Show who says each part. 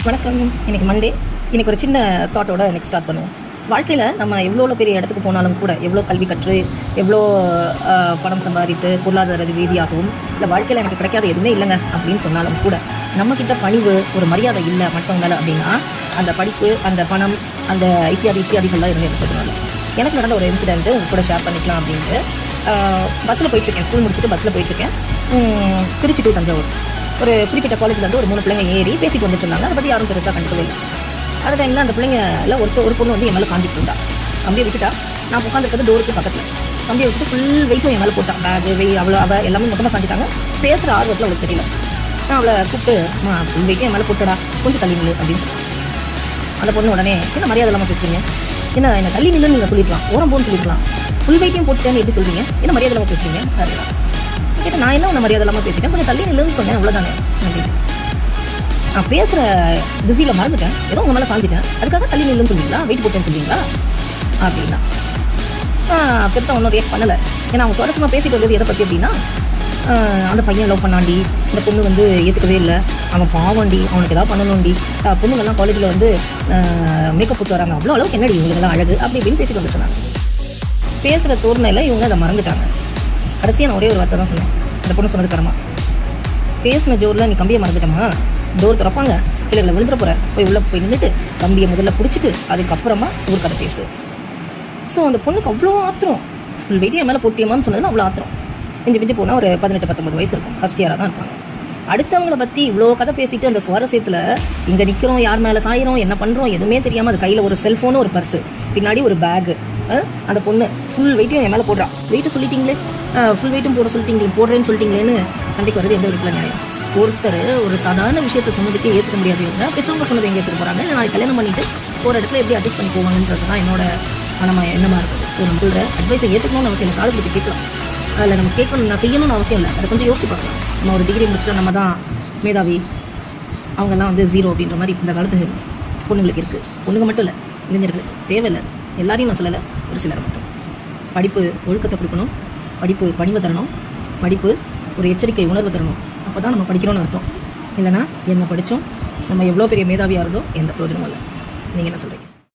Speaker 1: வணக்கம். இன்றைக்கி மண்டே. இன்றைக்கி ஒரு சின்ன தாட்டோட நெக்ஸ்ட் ஸ்டார்ட் பண்ணுவோம். வாழ்க்கையில் நம்ம எவ்வளோ பெரிய இடத்துக்கு போனாலும் கூட, எவ்வளோ கல்வி கற்று, எவ்வளோ பணம் சம்பாதித்து, பொருளாதார ரீதியாகவும், இல்லை வாழ்க்கையில் எனக்கு கிடைக்காத எதுவுமே இல்லைங்க அப்படின்னு சொன்னாலும் கூட, நம்மக்கிட்ட பணிவு, ஒரு மரியாதை இல்லை மற்றவங்க மேலே அப்படின்னா, அந்த படிப்பு, அந்த பணம், அந்த இத்தியாதிகள்லாம் இருந்து இருக்கிறதுனால எனக்கு நடந்த ஒரு இன்சிடென்ட்டு உங்க கூட ஷேர் பண்ணிக்கலாம் அப்படின்ட்டு பஸ்ஸில் போயிட்டுருக்கேன். ஸ்கூல் முடிச்சுட்டு பஸ்ஸில் போயிட்டுருக்கேன். திருச்சி டு தஞ்சாவூர். ஒரு குறிப்பிட்ட காலேஜில் ஒரு 3 பிள்ளைங்க ஏறி பேசிட்டு வந்துட்டு இருந்தாங்க. அதை பற்றி யாரும் பெருசாக கண்டுக்கவே இல்லை. அந்த டைமில் அந்த பிள்ளைங்கள ஒரு பொண்ணு வந்து என் மேலே சாஞ்சிட்டு இருந்தா. கம்பியை விட்டுட்டா. நான் உட்காந்துருக்கிறது டோருக்கு பக்கத்தில். கம்பியை விட்டு ஃபுல் வெயிட்டும் என் மேலே போட்டான். பேகு அவள் எல்லாமே மொத்தமாக சாஞ்சிட்டாங்க. பேசுகிற ஆர்வத்தில் அவளுக்கு தெரியல. நான் அவளை கூப்பிட்டு ஃபுல் வெயிட்டும் என் மேலே போட்டடா, கொஞ்சம் தள்ளி நில்லு அப்படின்னு சொன்னேன். அந்த பொண்ணு உடனே என்ன மரியாதை இல்லாமல் பேசுறீங்க, என்ன தள்ளி நில்லுன்னு நீங்கள் சொல்லிக்கலாம், ஓரம் போன்னு சொல்லிக்கலாம், ஃபுல் வெயிட்டையும் போட்டுட்டேன்னு எப்படி சொல்றீங்க, என்ன மரியாதை இல்லாமல் பேசுறீங்க அப்படின்னா கேட்டு, நான் என்ன உன்னை மரியாதை இல்லாமல் பேசிட்டேன், கொஞ்சம் தள்ளி நில்லுன்னு சொன்னேன், அவ்வளோதானே அப்படின்னு. நான் பேசுகிற பிஸியில் மறந்துட்டேன், ஏதோ உங்கள் மேலே சாஞ்சிட்டேன், அதுக்காக தள்ளி நில்லுன்னு சொல்லுவீங்களா, வெயிட் போட்டேன்னு சொல்லுவீங்களா அப்படின்னா பெருசாக ஒன்றும் ரியாக்ட் பண்ணலை. ஏன்னா அவங்க சுவாரஸ்யமாக பேசிட்டு வந்தது எதை பற்றி அப்படின்னா, அந்த பையன் லவ் பண்ணாண்டி, இந்த பொண்ணு வந்து ஏற்றுக்கவே இல்லை, அவன் பாவண்டி, அவனுக்கு ஏதாவது பண்ணணும்டி, பொண்ணுங்கள்லாம் காலேஜில் வந்து மேக்கப் போட்டு வராங்க, அவ்வளோ அளவுக்கு என்னடி இவங்கெல்லாம் அழகு அப்படி இப்படின்னு பேசிட்டு வந்துட்டுருந்தாங்க. பேசுகிற தோரணையில் இவங்க அதை மறந்துட்டாங்க. கடைசியாக நான் ஒரே ஒரு வார்த்தை தான் சொன்னேன். அந்த பொண்ணு சொன்னது கரமா, பேசின ஜோரில் நீ கம்பியை மறந்துட்டமா, டோர் திறப்பாங்க, கீழே விழுந்துட போகிற, போய் உள்ளே போய் நின்றுட்டு கம்பியை முதல்ல பிடிச்சிட்டு அதுக்கப்புறமா ஒரு கதை பேசு. ஸோ அந்த பொண்ணுக்கு அவ்வளோ ஆத்திரம். ஃபுல் வெயிட் என் மேலே போட்டியமான்னு சொன்னதில் அவ்வளோ ஆத்திரம். மிஞ்சி போனால் ஒரு 18-19 வயசு இருக்கும். ஃபஸ்ட் இயராக தான் இருப்பாங்க. அடுத்தவங்களை பற்றி இவ்வளோ கதை பேசிட்டு அந்த சுவாரஸ்யத்தில் இங்கே நிற்கிறோம், யார் மேலே சாயிரோம், என்ன பண்ணுறோம் எதுவுமே தெரியாமல், அது கையில் ஒரு செல்ஃபோனு, ஒரு பர்ஸு, பின்னாடி ஒரு பேகு. அந்த பொண்ணு ஃபுல் வெயிட்டையும் என் மேலே போடுறான். வெயிட்டு சொல்லிட்டீங்களே, ஃபுல் வெயிட்டும் போடுறேன்னு சொல்லிட்டீங்களேன்னு சண்டைக்கு வருது. எந்த விதத்தில் நியாயம்? ஒருத்தர் ஒரு சாதாரண விஷயத்தை சொன்னதுக்கே ஏற்றுக்க முடியாது. பெற்றவங்க சொன்னதை எங்கே ஏற்றுக்க போகிறாங்க? நான் கல்யாணம் பண்ணிவிட்டு ஒரு இடத்துல எப்படி அட்ஜஸ்ட் பண்ணி போவாங்கன்றது தான் என்னோட எண்ணமாக இருக்குது. ஸோ நம்ம சொல்கிற அட்வைஸை ஏற்றுக்கணும்னு அவசியம் இல்லை, காலத்துக்கு கேட்கலாம். அதில் நம்ம கேட்கணும், நான் செய்யணும்னு அவசியம் இல்லை. அதை கொஞ்சம் யோசிச்சு பார்க்கலாம். நம்ம ஒரு டிகிரி முடிச்சுட்டு நம்ம தான் மேதாவி, அவங்கெல்லாம் வந்து ஜீரோ அப்படின்ற மாதிரி இந்த காலத்து பொண்ணுங்களுக்கு இருக்குது. பொண்ணுங்க மட்டும் இல்லை, இளைஞர்களுக்கு தேவையில்லை. எல்லாரையும் நான் சொல்லலை, ஒரு சிலரை மட்டும். படிப்பு ஒழுக்கத்தை கொடுக்கணும், படிப்பு பணிவை தரணும், படிப்பு ஒரு எச்சரிக்கை உணர்வு தரணும். அப்போ தான் நம்ம படிக்கிறோன்னு அர்த்தம். இல்லைனா என்ன படித்தோம், நம்ம எவ்வளோ பெரிய மேதாவியாக இருந்தோம், எந்த பிரயோஜனமும் இல்லை. நீங்கள் என்ன சொல்கிறீங்க?